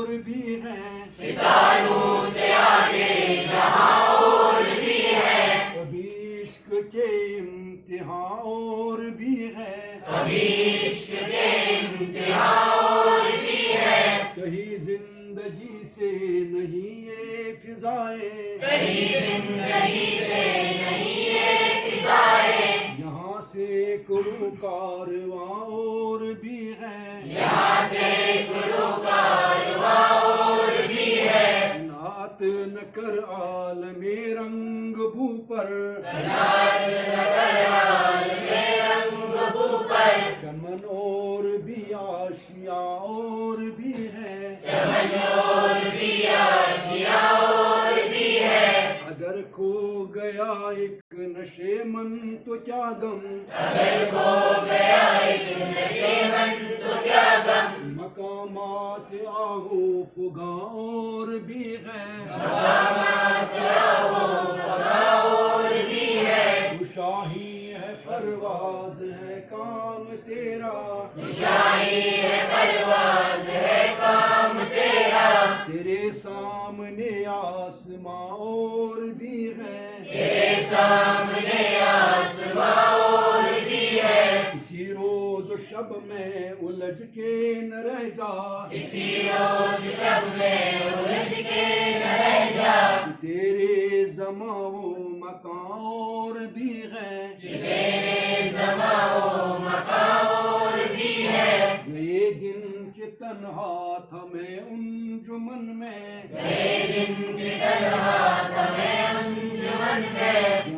और भी है, सितारों से आगे जहां और भी है, कभी इश्क के इम्तिहान और भी है, कभी इश्क के इम्तिहान और भी है, कहीं जिंदगी से नहीं ये फिजाएं, कहीं जिंदगी से नहीं ये फिजाएं, यहाँ से करो कारवां और भी है, यहाँ से गुरु कारवां और भी है, नात न कर आलमे रंग भू पर, नात नगर हाल में रंग पर, चमन और भी आशिया और भी है, चमन और भी आशिया और भी है, अगर खो गया एक नशे मन तो क्या गम, अगर खो गया एक नशे मन तो क्या गम, मकामात आहो फुगा और भी है, मकामात आओ फगा और भी है, तू शाही है परवाज है काम तेरा, शाही है परवाज है काम तेरा, तेरे सामने आसमां और भी है, तेरे सामने आसमां और भी है, इसी रोज शब में उलझ के न रह जा, इसी रोज शब में उलझ के न रह जा, तेरे जमाओ मकान और भी है, तेरे जमाओ मकां और भी है, ये दिन के तन्हा था मैं अंजुमन में, गए दिन की तरह हमें अंजुमन में,